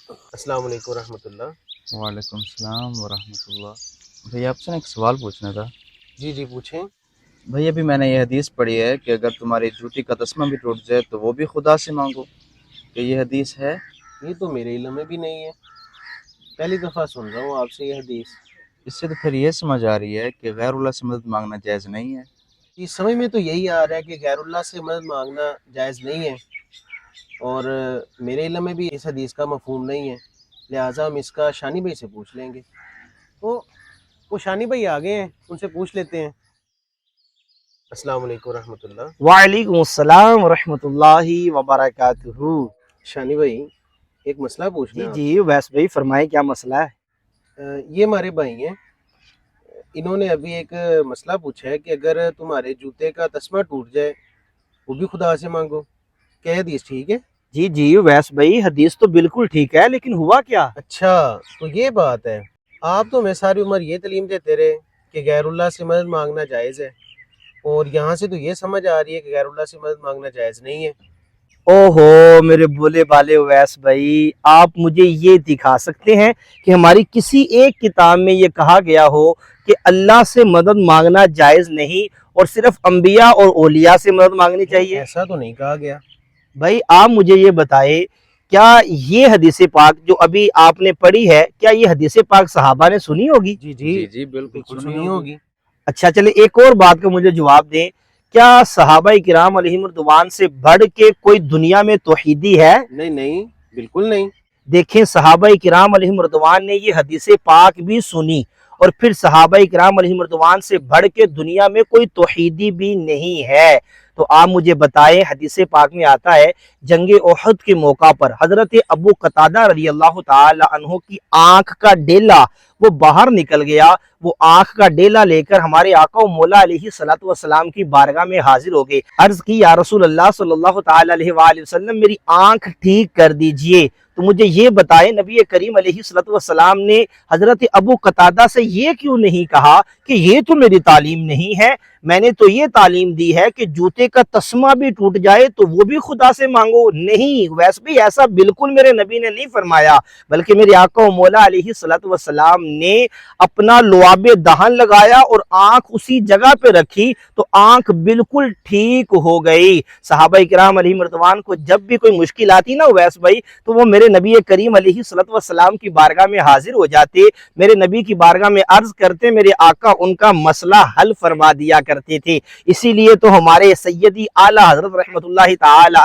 السلام علیکم ورحمۃ اللہ۔ وعلیکم السلام ورحمۃ اللہ۔ بھئی آپ سے ایک سوال پوچھنا تھا۔ جی جی پوچھیں۔ بھئی ابھی میں نے یہ حدیث پڑھی ہے کہ اگر تمہاری جوتی کا تسمہ بھی ٹوٹ جائے تو وہ بھی خدا سے مانگو، کہ یہ حدیث ہے؟ یہ تو میرے علم میں بھی نہیں ہے، پہلی دفعہ سن رہا ہوں آپ سے یہ حدیث۔ اس سے تو پھر یہ سمجھ آ رہی ہے کہ غیر اللہ سے مدد مانگنا جائز نہیں ہے۔ یہ سمجھ میں تو یہی آ رہا ہے کہ غیر اللہ سے مدد مانگنا جائز نہیں ہے، اور میرے علم میں بھی اس حدیث کا مفہوم نہیں ہے، لہٰذا ہم اس کا شانی بھائی سے پوچھ لیں گے۔ تو وہ شانی بھائی آگے ہیں، ان سے پوچھ لیتے ہیں۔ السلام علیکم ورحمۃ اللہ۔ وعلیکم السلام ورحمۃ اللہ وبرکاتہ۔ شانی بھائی ایک مسئلہ پوچھنا جی ہے آپ جی ویس بھائی فرمائیں، کیا مسئلہ ہے؟ سے۔ یہ ہمارے بھائی ہیں، انہوں نے ابھی ایک مسئلہ پوچھا ہے کہ اگر تمہارے جوتے کا تسمہ ٹوٹ جائے وہ بھی خدا سے مانگو، کیا یہ حدیث ٹھیک ہے؟ جی جی ویس بھائی حدیث تو بالکل ٹھیک ہے، لیکن ہوا کیا؟ اچھا تو یہ بات ہے، آپ تو ہمیں ساری عمر یہ تعلیم دیتے رہے کہ غیر اللہ سے مدد مانگنا جائز ہے، اور یہاں سے تو یہ سمجھ آ رہی ہے کہ غیر اللہ سے مدد مانگنا جائز نہیں ہے۔ اوہو میرے بولے بالے ویس بھائی، آپ مجھے یہ دکھا سکتے ہیں کہ ہماری کسی ایک کتاب میں یہ کہا گیا ہو کہ اللہ سے مدد مانگنا جائز نہیں اور صرف انبیاء اور اولیاء سے مدد مانگنی چاہیے؟ ایسا تو نہیں کہا گیا۔ بھائی آپ مجھے یہ بتائے، کیا یہ حدیث پاک جو ابھی آپ نے پڑھی ہے، کیا یہ حدیث پاک صحابہ نے سنی ہوگی؟ جی جی جی بالکل بالکل سنی ہوگی۔ اچھا چلے ایک اور بات کا مجھے جواب دیں، کیا صحابہ کرام علیہم رضوان سے بڑھ کے کوئی دنیا میں توحیدی ہے؟ نہیں نہیں، بالکل نہیں۔ دیکھیں صحابہ کرام علیہم رضوان نے یہ حدیث پاک بھی سنی، اور پھر صحابہ کرام علیہم رضوان سے بڑھ کے دنیا میں کوئی توحیدی بھی نہیں ہے۔ تو آپ مجھے بتائیں، حدیث پاک میں آتا ہے جنگ احد کے موقع پر حضرت ابو قتادہ رضی اللہ تعالی عنہ کی آنکھ کا ڈیلا وہ باہر نکل گیا، وہ آنکھ کا ڈیلا لے کر ہمارے آقا و مولا علیہ الصلوۃ والسلام کی بارگاہ میں حاضر ہو گئے۔ عرض کی یا رسول اللہ صلی اللہ تعالی علیہ وآلہ وسلم میری آنکھ ٹھیک کر دیجئے۔ تو مجھے یہ بتائیں نبی کریم علیہ الصلوۃ والسلام نے حضرت ابو قتادہ سے یہ کیوں نہیں کہا کہ یہ تو میری تعلیم نہیں ہے، میں نے تو یہ تعلیم دی ہے کہ جوتے کا تسمہ بھی ٹوٹ جائے تو وہ بھی خدا سے مانگو؟ نہیں ویسے بھی ایسا بالکل میرے نبی نے نہیں فرمایا، بلکہ میرے آقا و مولا علیہ الصلوۃ والسلام نے اپنا لعاب دہن لگایا اور آنکھ اسی جگہ پہ رکھی تو آنکھ بالکل ٹھیک ہو گئی۔ صحابہ کرام علیہ رضوان کو جب بھی کوئی مشکل آتی نا ویس بھائی، تو وہ میرے نبی کریم علیہ الصلوۃ والسلام کی بارگاہ میں حاضر ہو جاتے، میرے نبی کی بارگاہ میں عرض کرتے، میرے آقا ان کا مسئلہ حل فرما دیا کرتے تھے۔ اسی لیے تو ہمارے سیدی اعلیٰ حضرت رحمت اللہ تعالی